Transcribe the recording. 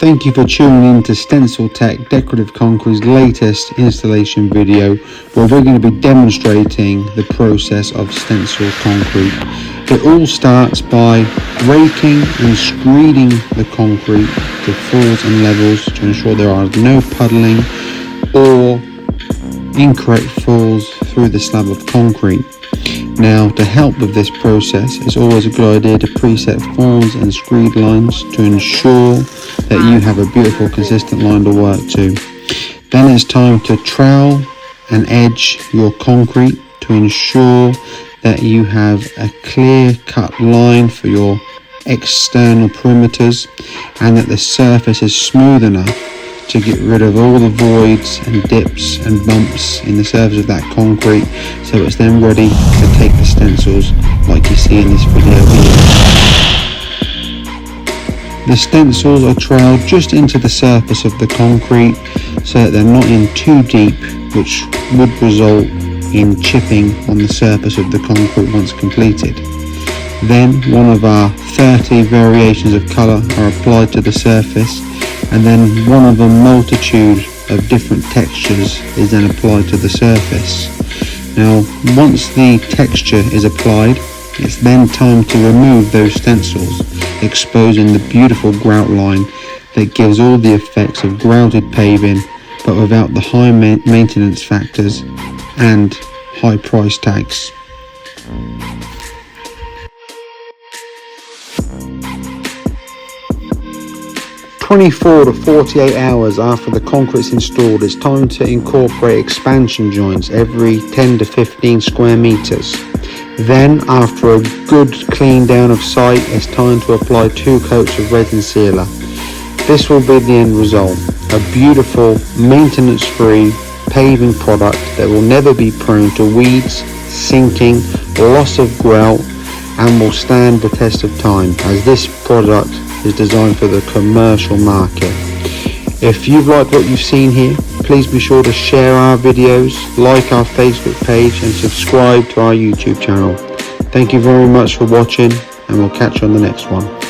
Thank you for tuning in to Stencil-Tech Decorative Concrete's latest installation video, where we're going to be demonstrating the process of Stencil Concrete. It all starts by raking and screeding the concrete to fulls and levels to ensure there are no puddling or incorrect falls through the slab of concrete. Now, to help with this process, it's always a good idea to preset forms and screed lines to ensure that you have a beautiful consistent line to work to. Then it's time to trowel and edge your concrete to ensure that you have a clear cut line for your external perimeters and that the surface is smooth enough to get rid of all the voids and dips and bumps in the surface of that concrete, so it's then ready to take the stencils like you see in this video here. The stencils are troweled just into the surface of the concrete so that they're not in too deep, which would result in chipping on the surface of the concrete once completed. Then one of our 30 variations of colour are applied to the surface, and then one of a multitude of different textures is then applied to the surface. Now, once the texture is applied, it's then time to remove those stencils, exposing the beautiful grout line that gives all the effects of grouted paving, but without the high maintenance factors and high price tags. "24 to 48 hours after the concrete's installed, it's time to incorporate expansion joints every 10 to 15 square meters. Then, after a good clean down of site, it's time to apply 2 coats of resin sealer. This will be the end result, a beautiful, maintenance-free paving product that will never be prone to weeds, sinking, loss of grout, and will stand the test of time, as this product is designed for the commercial market. If you've liked what you've seen here, please be sure to share our videos, like our Facebook page, and subscribe to our YouTube channel. Thank you very much for watching, and we'll catch you on the next one.